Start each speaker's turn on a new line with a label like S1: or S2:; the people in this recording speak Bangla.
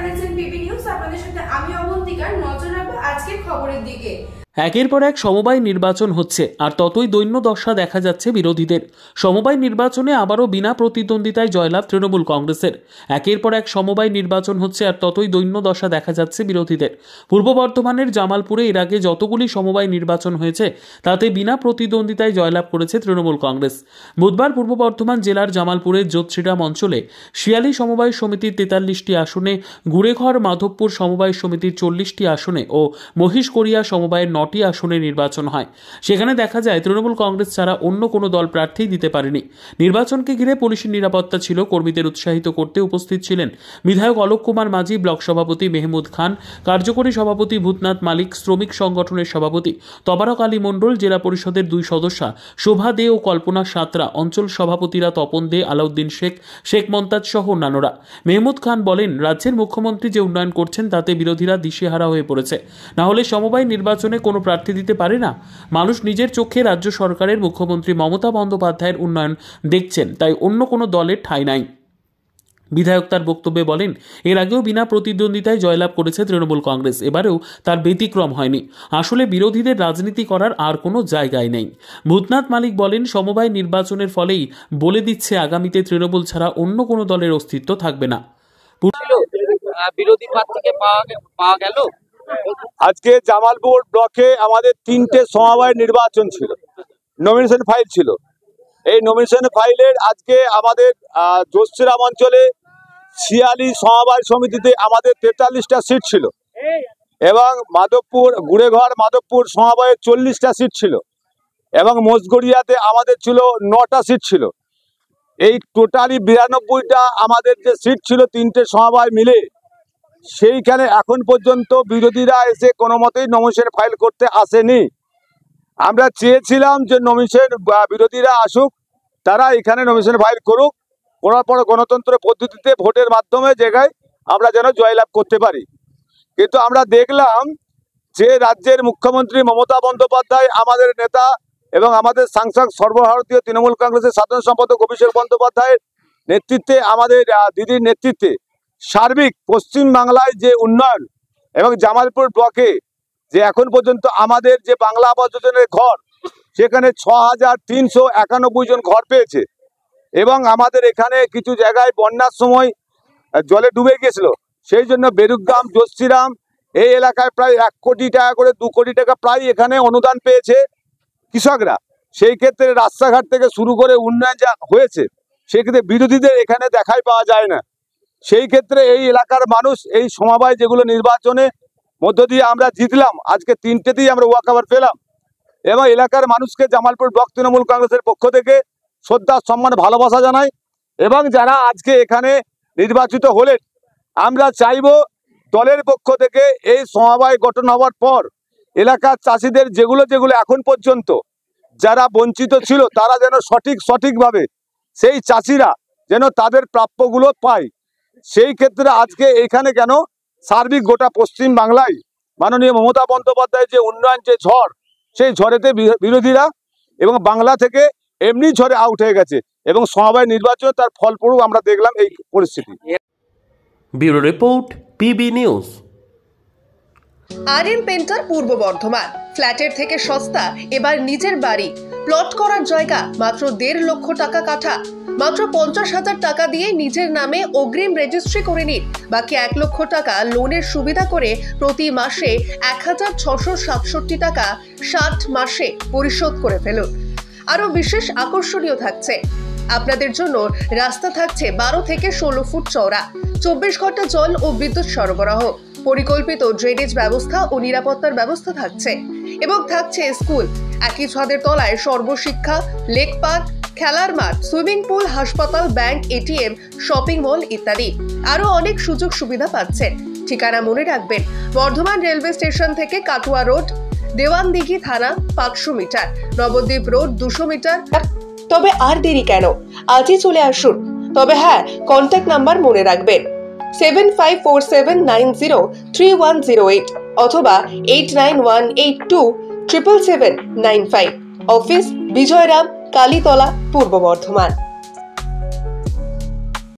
S1: আপনারা দেখছেন পিবি নিউজ। আপনাদের সাথে আমি অবন্তিকার। নজর রাখবো আজকের খবরের দিকে।
S2: একের পর এক সমবায় নির্বাচন হচ্ছে, আর ততই দৈন্য দশা দেখা যাচ্ছে বিরোধীদের। সমবায় নির্বাচনে আবারও বিনা প্রতিদ্বন্দ্বিতায় জয়লাভ তৃণমূল কংগ্রেসের। একের পর এক সমবায় নির্বাচন হচ্ছে, আর ততই দৈন্য দশা দেখা যাচ্ছে বিরোধীদের। পূর্ব বর্ধমানের জামালপুরে এর আগে যতগুলি সমবায় নির্বাচন হয়েছে তাতে বিনা প্রতিদ্বন্দ্বিতায় জয়লাভ করেছে তৃণমূল কংগ্রেস। বুধবার পূর্ব বর্ধমান জেলার জামালপুরের জ্যোতিশ্রীরাম অঞ্চলে শিয়ালি সমবায় সমিতির 43টি আসনে, গুড়েঘর মাধবপুর সমবায় সমিতির 40টি আসনে ও মহিষকড়িয়া সমবায়ের 9টি আসনে নির্বাচন হয়। সেখানে দেখা যায় তৃণমূল কংগ্রেস ছাড়া অন্য কোনো দল প্রার্থী দিতে পারেনি। নির্বাচনকে ঘিরে পুলিশের নিরাপত্তা ছিল। কর্মীদের উৎসাহিত করতে উপস্থিত ছিলেন বিধায়ক অলোক কুমার মাঝি, ব্লক সভাপতি মেহমুদ খান, কার্যকরী সভাপতি ভূতনাথ মালিক, শ্রমিক সংগঠনের সভাপতি তবারক আলী মণ্ডল, জেলা পরিষদের 2 সদস্যা শোভা দে ও কল্পনা সাঁতরা, অঞ্চল সভাপতিরা তপন দে, আলাউদ্দিন শেখ, শেখ মন্তাজ সহ অন্যান্যরা। মেহমুদ খান বলেন, রাজ্যের মুখ্যমন্ত্রী যে উন্নয়ন করছেন তাতে বিরোধীরা দিশেহারা হয়ে পড়েছে। না হলে সমবায় নির্বাচনে কোনো প্রার্থী দিতে পারে না। মানুষ নিজের চোখে রাজ্য সরকারের মুখ্যমন্ত্রী মমতা বন্দ্যোপাধ্যায়ের উন্নয়ন দেখছেন, তাই অন্য কোনো দলের ঠাঁই নাই। বিধায়ক তার বক্তব্যে বলেন, এর আগেও বিনা প্রতিদ্বন্দ্বিতায় জয়লাভ করেছে তৃণমূল কংগ্রেস, এবারেও তার ব্যতিক্রম হয়নি। আসলে বিরোধীদের রাজনীতি করার আর কোনো জায়গায় নেই। ভূতনাথ মালিক বলেন, সমবায় নির্বাচনের ফলেই বলে দিচ্ছে আগামীতে তৃণমূল ছাড়া অন্য কোনো দলের অস্তিত্ব থাকবে না।
S3: বিরোধী প্রার্থীকে পাওয়া গেল।
S4: আজকে জামালপুর ব্লকে আমাদের 3টে সমবায় নির্বাচন ছিল, নমিনেশন ফাইল ছিল। এই নমিনেশন ফাইলের আজকে আমাদের জ্যোতিশ্রীরাম অঞ্চলে শিয়ালি সমবায় সমিতিতে আমাদের 43টা সিট ছিল এবং গুড়েঘর মাধবপুর সমবায়ের 40টা সিট ছিল এবং মহিষকড়িয়াতে আমাদের ছিল 9টা সিট ছিল। এই টোটালি 92টা আমাদের যে সিট ছিল 3টে সমবায় মিলে, সেইখানে এখন পর্যন্ত বিরোধীরা এসে কোনো মতেই নমিনেশন ফাইল করতে আসেনি। আমরা চেয়েছিলাম যে বিরোধীরা আসুক, তারা এখানে নমিনেশন ফাইল করুক, করার পর গণতন্ত্র পদ্ধতিতে ভোটের মাধ্যমে জায়গায় আমরা যেন জয়লাভ করতে পারি। কিন্তু আমরা দেখলাম যে রাজ্যের মুখ্যমন্ত্রী মমতা বন্দ্যোপাধ্যায়, আমাদের নেতা এবং আমাদের সাংসদ সর্বভারতীয় তৃণমূল কংগ্রেসের সাধারণ সম্পাদক অভিষেক বন্দ্যোপাধ্যায়ের নেতৃত্বে, আমাদের দিদির নেতৃত্বে সার্বিক পশ্চিম বাংলায় যে উন্নয়ন এবং জামালপুর ব্লকে যে এখন পর্যন্ত আমাদের যে বাংলা আবাস যোজনার ঘর, সেখানে 6391 জন ঘর পেয়েছে এবং আমাদের এখানে কিছু জায়গায় বন্যার সময় জলে ডুবে গিয়েছিল, সেই জন্য বেরুগ্রাম, জ্যোতিশ্রীরাম এই এলাকায় প্রায় 1 কোটি টাকা করে 2 কোটি টাকা প্রায় এখানে অনুদান পেয়েছে কৃষকরা। সেই ক্ষেত্রে রাস্তাঘাট থেকে শুরু করে উন্নয়ন যা হয়েছে, সেক্ষেত্রে বিরোধীদের এখানে দেখাই পাওয়া যায় না। সেই ক্ষেত্রে এই এলাকার মানুষ এই সমবায় যেগুলো নির্বাচনে মধ্য দিয়ে আমরা জিতলাম, আজকে 3টেতেই আমরা ওয়াকওভার পেলাম এবং এলাকার মানুষকে জামালপুর ব্লক তৃণমূল কংগ্রেসের পক্ষ থেকে শ্রদ্ধা, সম্মান, ভালোবাসা জানাই। এবং যারা আজকে এখানে নির্বাচিত হলেন, আমরা চাইব দলের পক্ষ থেকে এই সমবায় গঠন হওয়ার পর এলাকার চাষিদের যেগুলো এখন পর্যন্ত যারা বঞ্চিত ছিল, তারা যেন সঠিকভাবে সেই চাষিরা যেন তাদের প্রাপ্যগুলো পায়। সেই ক্ষেত্রে আজকে এখানে কেন সার্বিক গোটা পশ্চিম বাংলায় মাননীয় মমতা বন্দ্যোপাধ্যায় যে উন্নয়ন যে ঝড়, সেই ঝড়েতে বিরোধীরা এবং বাংলা থেকে এমনি ঝড়ে আউট হয়ে গেছে এবং সমবায় নির্বাচন তার ফলস্বরূপ আমরা দেখলাম এই পরিস্থিতি।
S2: Bureau report, PB news.
S5: R painter পূর্ব বর্ধমান। ফ্ল্যাটের থেকে সস্তা এবার নিজের বাড়ি, প্লট করার জায়গা মাত্র 1.5 লক্ষ টাকা কাঠা। মাত্র 50,000 টাকা দিয়ে নিজের নামে অগ্রিম রেজিস্ট্রি করে নিন। বাকি 1 লক্ষ টাকা লোনের সুবিধা করে প্রতি মাসে 1667 টাকা 60 মাসে পরিশোধ করে ফেলুন। আরো বিশেষ আকর্ষণীয় থাকছে, আপনাদের জন্য রাস্তা থাকছে 12 থেকে 16 ফুট চওড়া, 24 ঘন্টা জল ও বিদ্যুৎ সরবরাহ, পরিকল্পিত ড্রেনেজ ব্যবস্থা ও নিরাপত্তার ব্যবস্থা থাকছে এবং থাকছে স্কুল। একই ছাদের তলায় সর্বশিক্ষা, লেক পার্ক, খেলার মাঠ, সুইমিং পুল, হাসপাতাল, ব্যাংক, এটিএম, শপিং মল ইত্যাদি আরো অনেক সুযোগ সুবিধা পাচ্ছেন। ঠিকানা মনে রাখবেন, বর্ধমান রেলওয়ে স্টেশন থেকে কাটুয়া রোড, দেওয়ানদিঘি থানা 500 মিটার, নবদ্বীপ রোড 200 মিটার। তবে আর দেরি কেন, আজই চলে আসুন। তবে হ্যাঁ, কন্ট্যাক্ট নাম্বার মনে রাখবেন 7547903108 অথবা 8918277795। অফিস বিজয়রাম, কালীতলা, পূর্ব বর্ধমান।